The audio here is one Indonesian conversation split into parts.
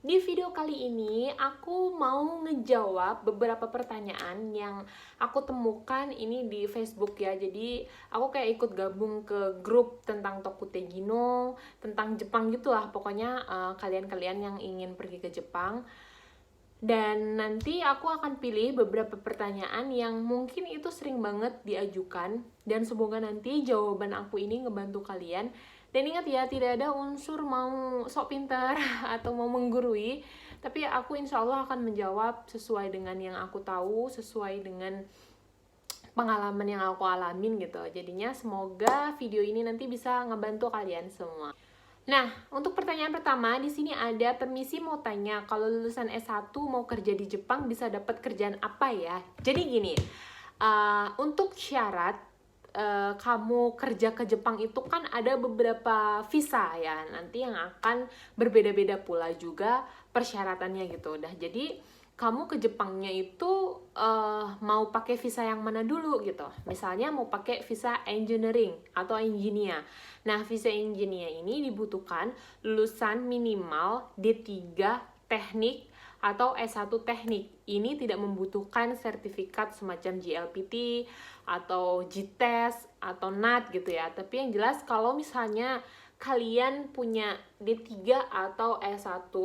Di video kali ini aku mau ngejawab beberapa pertanyaan yang aku temukan ini di Facebook ya. Jadi aku kayak ikut gabung ke grup tentang Tokutegino, tentang Jepang gitulah. Pokoknya kalian-kalian yang ingin pergi ke Jepang. Dan nanti aku akan pilih beberapa pertanyaan yang mungkin itu sering banget diajukan. Dan semoga nanti jawaban aku ini ngebantu kalian. Dan ingat ya, tidak ada unsur mau sok pintar atau mau menggurui. Tapi aku insya Allah akan menjawab sesuai dengan yang aku tahu, sesuai dengan pengalaman yang aku alamin gitu. Jadinya semoga video ini nanti bisa ngebantu kalian semua. Nah, untuk pertanyaan pertama, di sini ada permisi mau tanya, kalau lulusan S1 mau kerja di Jepang bisa dapat kerjaan apa ya? Jadi gini, untuk syarat kamu kerja ke Jepang itu kan ada beberapa visa ya, nanti yang akan berbeda-beda pula juga persyaratannya gitu. Dah, jadi kamu ke Jepangnya itu mau pakai visa yang mana dulu gitu. Misalnya mau pakai visa engineering atau engineer. Nah, visa engineer ini dibutuhkan lulusan minimal D3 teknik atau S1 teknik. Ini tidak membutuhkan sertifikat semacam GLPT atau GTES atau NAT gitu ya. Tapi yang jelas kalau misalnya kalian punya D3 atau S1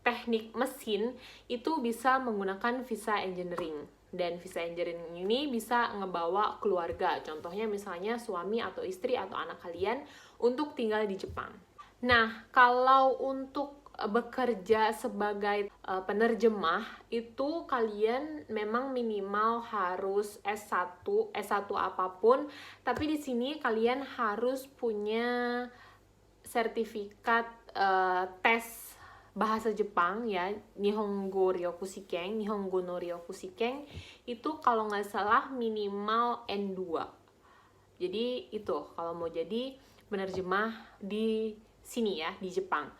teknik mesin, itu bisa menggunakan visa engineering. Dan visa engineering ini bisa ngebawa keluarga. Contohnya misalnya suami atau istri atau anak kalian untuk tinggal di Jepang. Nah, kalau untuk bekerja sebagai penerjemah, itu kalian memang minimal harus S1 apapun, tapi di sini kalian harus punya sertifikat tes bahasa Jepang ya, Nihongo Ryokushiken, Nihongo no Ryokushiken, itu kalau nggak salah minimal N2. Jadi itu kalau mau jadi penerjemah di sini ya, di Jepang.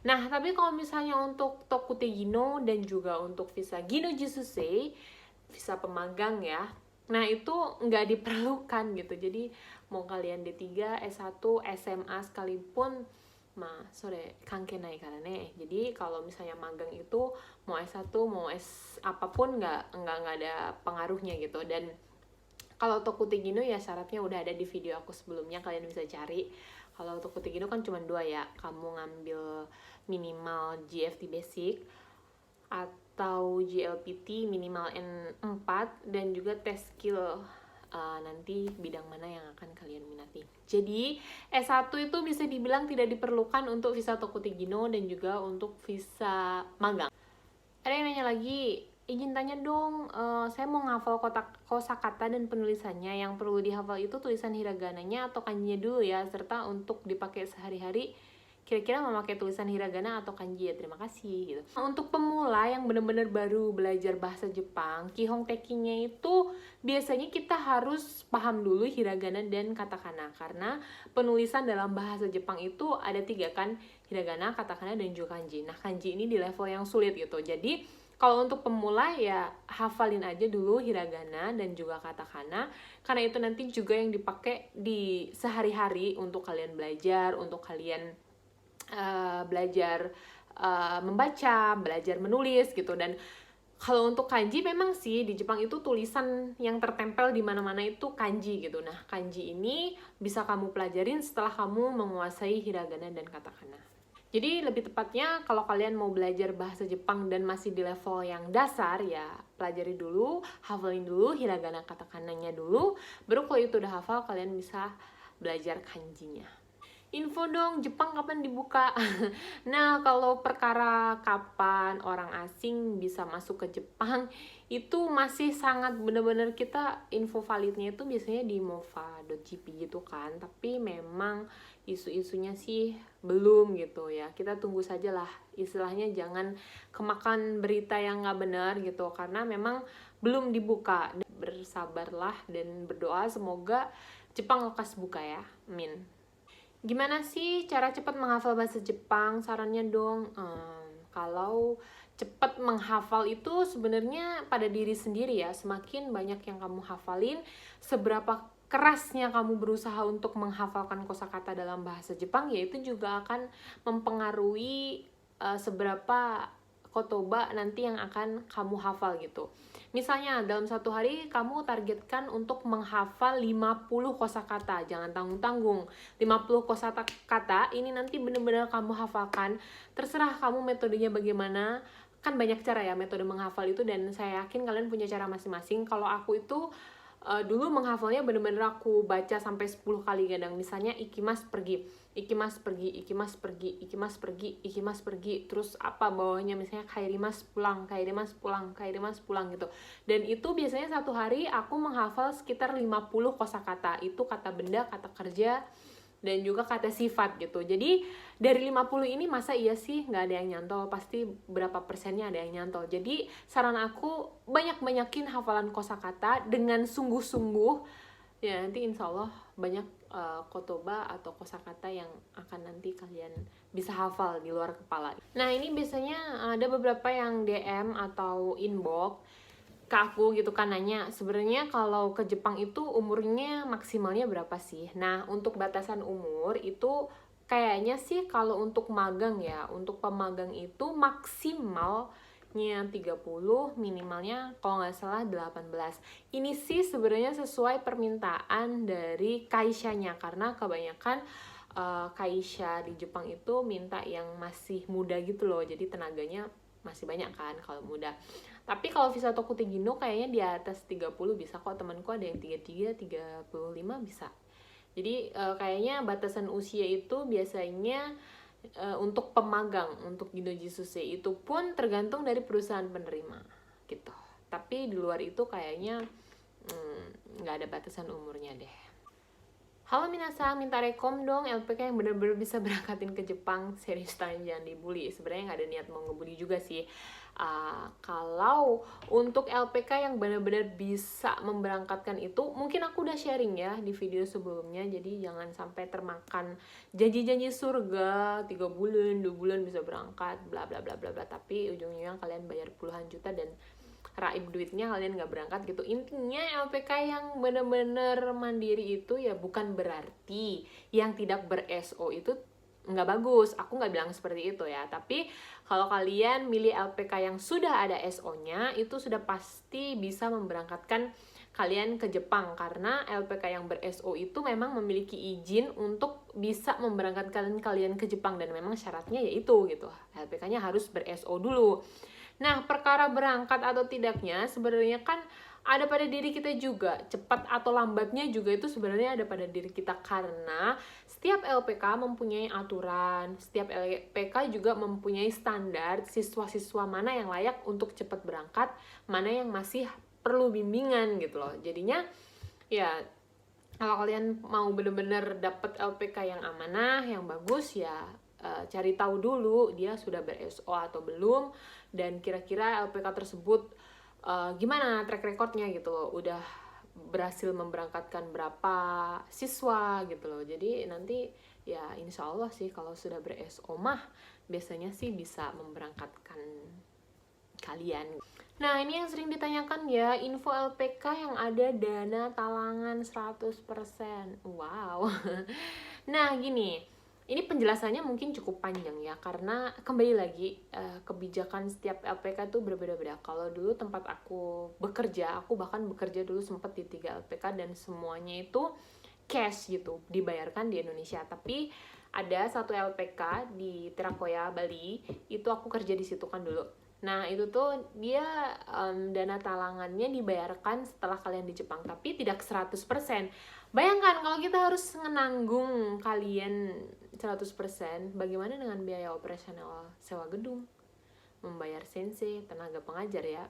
Nah, tapi kalau misalnya untuk Tokutegino dan juga untuk visa Gino Jisusei, visa pemagang ya, nah itu nggak diperlukan gitu. Jadi mau kalian D3, S1, SMA sekalipun, sore kankenai karena nih. Jadi kalau misalnya magang itu mau S1 mau S apapun nggak ada pengaruhnya gitu. Dan kalau Tokutegino ya syaratnya udah ada di video aku sebelumnya, kalian bisa cari. Kalau Tokutegino kan cuma 2 ya, kamu ngambil minimal GFT basic atau GLPT minimal N4 dan juga tes skill nanti bidang mana yang akan kalian minati. Jadi S1 itu bisa dibilang tidak diperlukan untuk visa Tokutegino dan juga untuk visa magang. Ada yang nanya lagi, izin tanya dong, saya mau ngafal kosakata dan penulisannya. Yang perlu dihafal itu tulisan hiragananya atau kanjinya dulu ya, serta untuk dipakai sehari-hari kira-kira memakai tulisan hiragana atau kanji ya, terima kasih gitu. Untuk pemula yang benar-benar baru belajar bahasa Jepang, Kihong Tekinya itu biasanya kita harus paham dulu hiragana dan katakana, karena penulisan dalam bahasa Jepang itu ada 3 kan, hiragana, katakana, dan juga kanji. Nah, kanji ini di level yang sulit gitu. Jadi kalau untuk pemula ya hafalin aja dulu hiragana dan juga katakana, karena itu nanti juga yang dipakai di sehari-hari untuk kalian belajar, untuk kalian belajar membaca, belajar menulis gitu. Dan kalau untuk kanji memang sih di Jepang itu tulisan yang tertempel di mana-mana itu kanji gitu. Nah, kanji ini bisa kamu pelajarin setelah kamu menguasai hiragana dan katakana. Jadi lebih tepatnya kalau kalian mau belajar bahasa Jepang dan masih di level yang dasar ya, pelajari dulu, hafalin dulu hiragana katakananya dulu, baru kalau itu udah hafal kalian bisa belajar kanjinya. Info dong, Jepang kapan dibuka? Nah, kalau perkara kapan orang asing bisa masuk ke Jepang, itu masih sangat benar-benar kita info validnya itu biasanya di mova.jp gitu kan. Tapi memang isu-isunya sih belum gitu ya. Kita tunggu saja lah, istilahnya jangan kemakan berita yang nggak benar gitu. Karena memang belum dibuka. Bersabarlah dan berdoa semoga Jepang lekas buka ya, amin. Gimana sih cara cepat menghafal bahasa Jepang? Sarannya dong. Kalau cepat menghafal itu sebenarnya pada diri sendiri ya. Semakin banyak yang kamu hafalin, seberapa kerasnya kamu berusaha untuk menghafalkan kosakata dalam bahasa Jepang, ya itu juga akan mempengaruhi seberapa kotoba nanti yang akan kamu hafal gitu. Misalnya dalam satu hari kamu targetkan untuk menghafal 50 kosakata, jangan tanggung-tanggung. 50 kosakata ini nanti benar-benar kamu hafalkan. Terserah kamu metodenya bagaimana. Kan banyak cara ya metode menghafal itu, dan saya yakin kalian punya cara masing-masing. Kalau aku itu dulu menghafalnya bener-bener aku baca sampai 10 kali kadang. Misalnya ikimas pergi, ikimas pergi, ikimas pergi, ikimas pergi, ikimas pergi, terus apa bawahnya misalnya kairimas pulang, kairimas pulang, kairimas pulang gitu. Dan itu biasanya satu hari aku menghafal sekitar 50 kosakata. Itu kata benda, kata kerja, dan juga kata sifat gitu. Jadi dari 50 ini masa iya sih nggak ada yang nyantol, pasti berapa persennya ada yang nyantol. Jadi saran aku banyakin hafalan kosakata dengan sungguh-sungguh ya, nanti insya Allah banyak kotoba atau kosakata yang akan nanti kalian bisa hafal di luar kepala. Nah ini biasanya ada beberapa yang DM atau inbox ke aku gitu kan, nanya sebenarnya kalau ke Jepang itu umurnya maksimalnya berapa sih. Nah untuk batasan umur itu kayaknya sih kalau untuk magang ya, untuk pemagang itu maksimalnya 30, minimalnya kalau nggak salah 18. Ini sih sebenarnya sesuai permintaan dari kaishanya, karena kebanyakan kaisha di Jepang itu minta yang masih muda gitu loh, jadi tenaganya masih banyak kan kalau muda. Tapi kalau visa Tokutegino kayaknya di atas 30 bisa kok, temanku ada yang 33, 35 bisa. Jadi kayaknya batasan usia itu biasanya untuk pemagang, untuk Gindoji Susei itu pun tergantung dari perusahaan penerima gitu. Tapi di luar itu kayaknya nggak ada batasan umurnya deh. Halo minasang, minta rekom dong LPK yang bener-bener bisa berangkatin ke Jepang. Serius, jangan dibully. Sebenarnya nggak ada niat mau ngebully juga sih. Kalau untuk LPK yang benar-benar bisa memberangkatkan itu, mungkin aku udah sharing ya di video sebelumnya, jadi jangan sampai termakan janji-janji surga 3 bulan, 2 bulan bisa berangkat, bla bla bla bla bla, tapi ujung-ujungnya kalian bayar puluhan juta dan raib duitnya kalian nggak berangkat gitu. Intinya LPK yang benar-benar mandiri itu ya bukan berarti yang tidak ber-SO itu nggak bagus, aku nggak bilang seperti itu ya. Tapi kalau kalian milih LPK yang sudah ada SO-nya, itu sudah pasti bisa memberangkatkan kalian ke Jepang, karena LPK yang ber-SO itu memang memiliki izin untuk bisa memberangkatkan kalian ke Jepang, dan memang syaratnya yaitu gitu, LPK-nya harus ber-SO dulu. Nah, perkara berangkat atau tidaknya sebenarnya kan ada pada diri kita juga, cepat atau lambatnya juga itu sebenarnya ada pada diri kita, karena setiap LPK mempunyai aturan, setiap LPK juga mempunyai standar siswa-siswa mana yang layak untuk cepat berangkat, mana yang masih perlu bimbingan gitu loh. Jadinya ya kalau kalian mau bener-bener dapet LPK yang amanah, yang bagus ya cari tahu dulu dia sudah ber-SO atau belum, dan kira-kira LPK tersebut gimana track recordnya gitu loh, udah berhasil memberangkatkan berapa siswa gitu loh. Jadi nanti ya insya Allah sih kalau sudah ber-SO mah biasanya sih bisa memberangkatkan kalian. Nah ini yang sering ditanyakan ya, info LPK yang ada dana talangan 100%. Wow. Nah gini, ini penjelasannya mungkin cukup panjang ya, karena kembali lagi kebijakan setiap LPK itu berbeda-beda. Kalau dulu tempat aku bekerja, aku bahkan bekerja dulu sempat di 3 LPK dan semuanya itu cash gitu, dibayarkan di Indonesia. Tapi ada satu LPK di Terakoya, Bali, itu aku kerja di situ kan dulu. Nah itu tuh dia dana talangannya dibayarkan setelah kalian di Jepang, tapi tidak 100%. Bayangkan kalau kita harus menanggung kalian 100%, bagaimana dengan biaya operasional sewa gedung, membayar sensei, tenaga pengajar ya,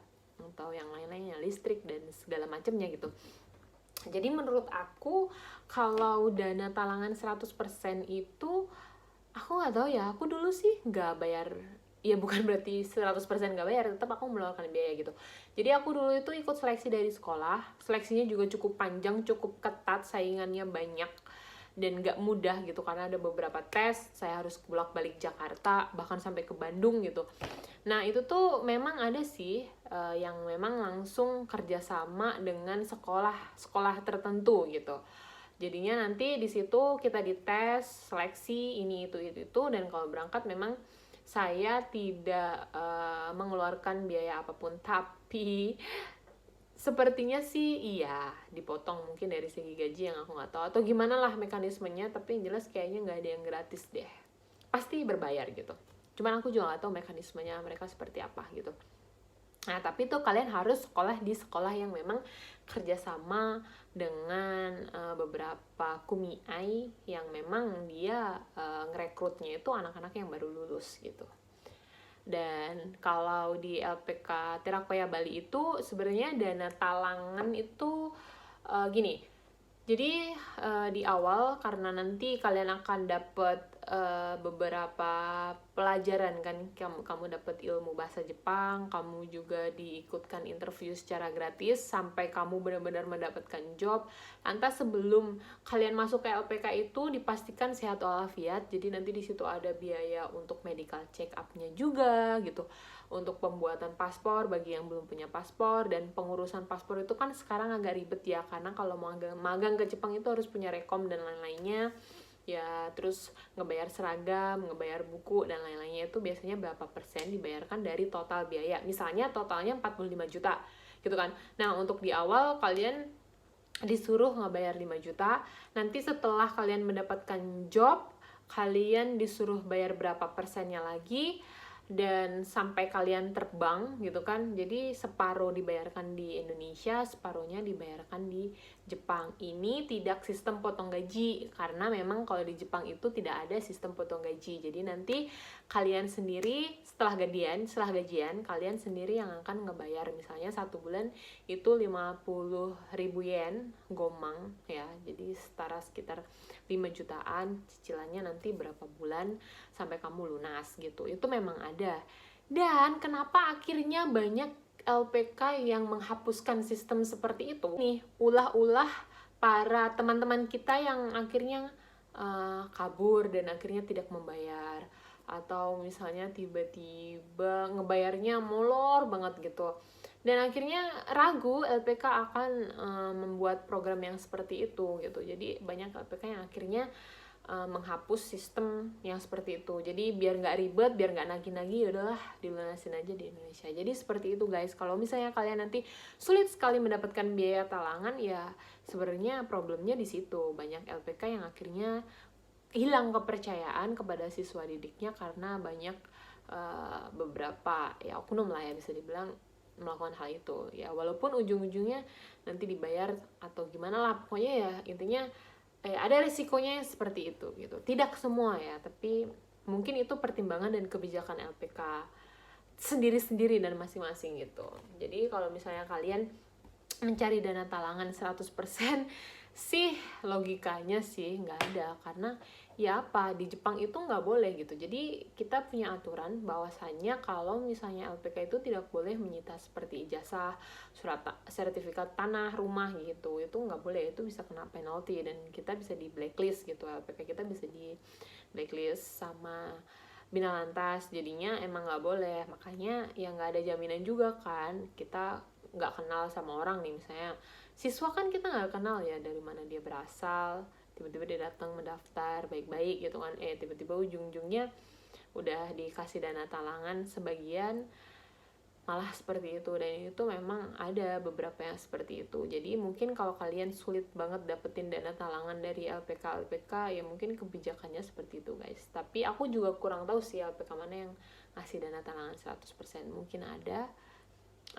atau yang lain-lainnya, listrik dan segala macamnya gitu. Jadi menurut aku kalau dana talangan 100% itu, aku nggak tahu ya, aku dulu sih nggak bayar. Ya bukan berarti 100% nggak bayar, tetap aku mengeluarkan biaya gitu. Jadi aku dulu itu ikut seleksi dari sekolah, seleksinya juga cukup panjang, cukup ketat, saingannya banyak dan nggak mudah gitu, karena ada beberapa tes, saya harus bolak-balik Jakarta, bahkan sampai ke Bandung gitu. Nah itu tuh memang ada sih yang memang langsung kerjasama dengan sekolah tertentu gitu. Jadinya nanti di situ kita dites, seleksi ini itu, dan kalau berangkat memang saya tidak mengeluarkan biaya apapun, tapi sepertinya sih iya dipotong mungkin dari segi gaji yang aku nggak tahu atau gimana lah mekanismenya, tapi yang jelas kayaknya nggak ada yang gratis deh, pasti berbayar gitu. Cuman aku juga nggak tahu mekanismenya mereka seperti apa gitu. Nah, tapi tuh kalian harus sekolah di sekolah yang memang kerjasama dengan beberapa kumiai yang memang dia ngerekrutnya itu anak-anak yang baru lulus gitu. Dan kalau di LPK Tirakoya Bali itu sebenarnya dana talangan itu gini. Jadi di awal karena nanti kalian akan dapat beberapa pelajaran kan, kamu dapat ilmu bahasa Jepang, kamu juga diikutkan interview secara gratis sampai kamu benar-benar mendapatkan job. Lantas sebelum kalian masuk ke LPK itu dipastikan sehat walafiat. Jadi nanti di situ ada biaya untuk medical check up-nya juga gitu. Untuk pembuatan paspor bagi yang belum punya paspor, dan pengurusan paspor itu kan sekarang agak ribet ya, karena kalau magang ke Jepang itu harus punya rekom dan lain-lainnya ya, terus ngebayar seragam, ngebayar buku dan lain-lainnya itu biasanya berapa persen dibayarkan dari total biaya. Misalnya totalnya 45 juta gitu kan. Nah, untuk di awal kalian disuruh ngebayar 5 juta, nanti setelah kalian mendapatkan job kalian disuruh bayar berapa persennya lagi, dan sampai kalian terbang gitu kan. Jadi separuh dibayarkan di Indonesia, separuhnya dibayarkan di Jepang. Ini tidak sistem potong gaji, karena memang kalau di Jepang itu tidak ada sistem potong gaji. Jadi nanti kalian sendiri setelah gajian kalian sendiri yang akan ngebayar. Misalnya 1 bulan itu 50.000 yen gomang ya, jadi setara sekitar 5 jutaan, cicilannya nanti berapa bulan sampai kamu lunas gitu. Itu memang ada. Dan kenapa akhirnya banyak LPK yang menghapuskan sistem seperti itu? Nih, ulah-ulah para teman-teman kita yang akhirnya kabur dan akhirnya tidak membayar, atau misalnya tiba-tiba ngebayarnya molor banget gitu. Dan akhirnya ragu LPK akan membuat program yang seperti itu gitu. Jadi banyak LPK yang akhirnya menghapus sistem yang seperti itu. Jadi biar nggak ribet, biar nggak nagih-nagih, udahlah dilunasin aja di Indonesia. Jadi seperti itu guys. Kalau misalnya kalian nanti sulit sekali mendapatkan biaya talangan, ya sebenarnya problemnya di situ. Banyak LPK yang akhirnya hilang kepercayaan kepada siswa didiknya karena banyak beberapa ya oknum lah ya bisa dibilang melakukan hal itu ya, walaupun ujung-ujungnya nanti dibayar atau gimana lah, pokoknya ya intinya ada risikonya seperti itu gitu. Tidak semua ya, tapi mungkin itu pertimbangan dan kebijakan LPK sendiri-sendiri dan masing-masing gitu. Jadi kalau misalnya kalian mencari dana talangan 100% sih logikanya sih nggak ada, karena ya apa, di Jepang itu nggak boleh gitu. Jadi kita punya aturan bahwasannya kalau misalnya LPK itu tidak boleh menyita seperti ijazah, surat sertifikat tanah, rumah gitu, itu nggak boleh, itu bisa kena penalti dan kita bisa di blacklist gitu. LPK kita bisa di blacklist sama Bina Lantas, jadinya emang nggak boleh. Makanya ya nggak ada jaminan juga kan, kita nggak kenal sama orang nih, misalnya siswa kan kita nggak kenal ya dari mana dia berasal, tiba-tiba dia datang mendaftar baik-baik gitu kan, tiba-tiba ujung-ujungnya udah dikasih dana talangan sebagian malah seperti itu. Dan itu memang ada beberapa yang seperti itu. Jadi mungkin kalau kalian sulit banget dapetin dana talangan dari LPK ya mungkin kebijakannya seperti itu guys. Tapi aku juga kurang tahu sih LPK mana yang ngasih dana talangan 100%, mungkin ada,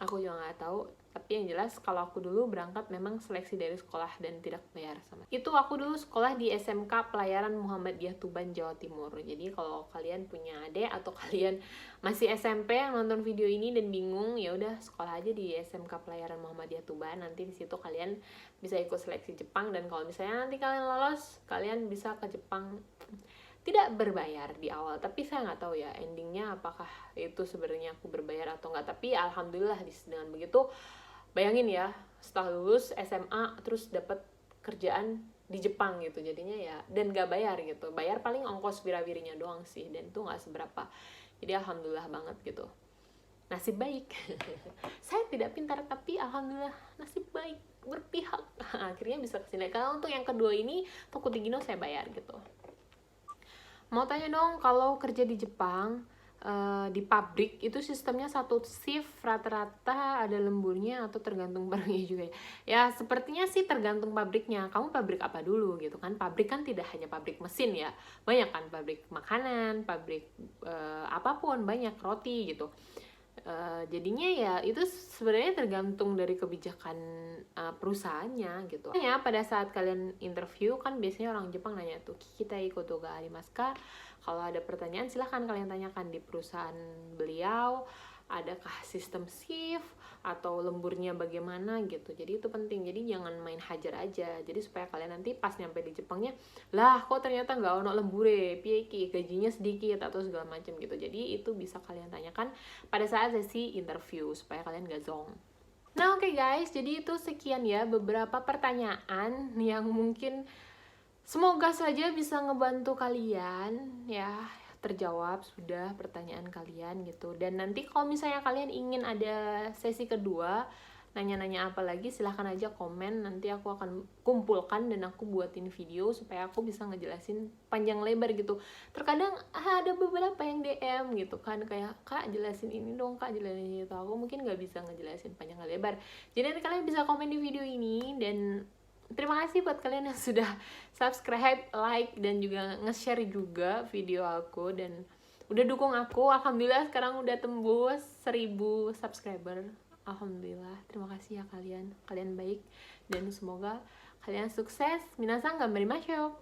aku juga nggak tahu. Tapi yang jelas kalau aku dulu berangkat memang seleksi dari sekolah dan tidak bayar sama itu. Aku dulu sekolah di SMK Pelayaran Muhammadiyah Tuban, Jawa Timur. Jadi kalau kalian punya adik atau kalian masih SMP yang nonton video ini dan bingung, ya udah sekolah aja di SMK Pelayaran Muhammadiyah Tuban. Nanti di situ kalian bisa ikut seleksi Jepang, dan kalau misalnya nanti kalian lolos, kalian bisa ke Jepang tidak berbayar di awal. Tapi saya nggak tahu ya endingnya apakah itu sebenarnya aku berbayar atau nggak. Tapi alhamdulillah dengan begitu, bayangin ya setelah lulus SMA terus dapat kerjaan di Jepang gitu, jadinya ya, dan nggak bayar gitu, bayar paling ongkos wirawirinya doang sih, dan itu nggak seberapa. Jadi alhamdulillah banget gitu, nasib baik. Saya tidak pintar tapi alhamdulillah nasib baik, berpihak, akhirnya bisa kesini. Karena untuk yang kedua ini Tokutegino saya bayar gitu. Mau tanya dong, kalau kerja di Jepang di pabrik itu sistemnya satu shift rata-rata ada lemburnya atau tergantung barangnya juga ya. Ya sepertinya sih tergantung pabriknya. Kamu pabrik apa dulu gitu kan? Pabrik kan tidak hanya pabrik mesin ya, banyak kan pabrik makanan, pabrik apapun, banyak roti gitu. Jadinya ya itu sebenarnya tergantung dari kebijakan perusahaannya gitu. Ya pada saat kalian interview kan biasanya orang Jepang nanya tuh kita ikoto ga arimasu ka? Kalau ada pertanyaan silahkan kalian tanyakan di perusahaan beliau, adakah sistem shift atau lemburnya bagaimana gitu. Jadi itu penting, jadi jangan main hajar aja. Jadi supaya kalian nanti pas nyampe di Jepangnya, lah kok ternyata nggak ono lembure, piye iki, gajinya sedikit atau segala macam gitu. Jadi itu bisa kalian tanyakan pada saat sesi interview supaya kalian gak zong. Nah oke guys, jadi itu sekian ya beberapa pertanyaan yang mungkin semoga saja bisa ngebantu kalian ya, terjawab sudah pertanyaan kalian gitu. Dan nanti kalau misalnya kalian ingin ada sesi kedua, nanya-nanya apa lagi, silahkan aja komen. Nanti aku akan kumpulkan dan aku buatin video supaya aku bisa ngejelasin panjang lebar gitu. Terkadang ada beberapa yang DM gitu kan, kayak kak jelasin ini dong, kak jelasin itu. Aku mungkin nggak bisa ngejelasin panjang lebar. Jadi nanti kalian bisa komen di video ini. Dan terima kasih buat kalian yang sudah subscribe, like, dan juga nge-share juga video aku dan udah dukung aku. Alhamdulillah sekarang udah tembus 1000 subscriber. Alhamdulillah, terima kasih ya kalian. Kalian baik dan semoga kalian sukses. Minasan gambarimashou.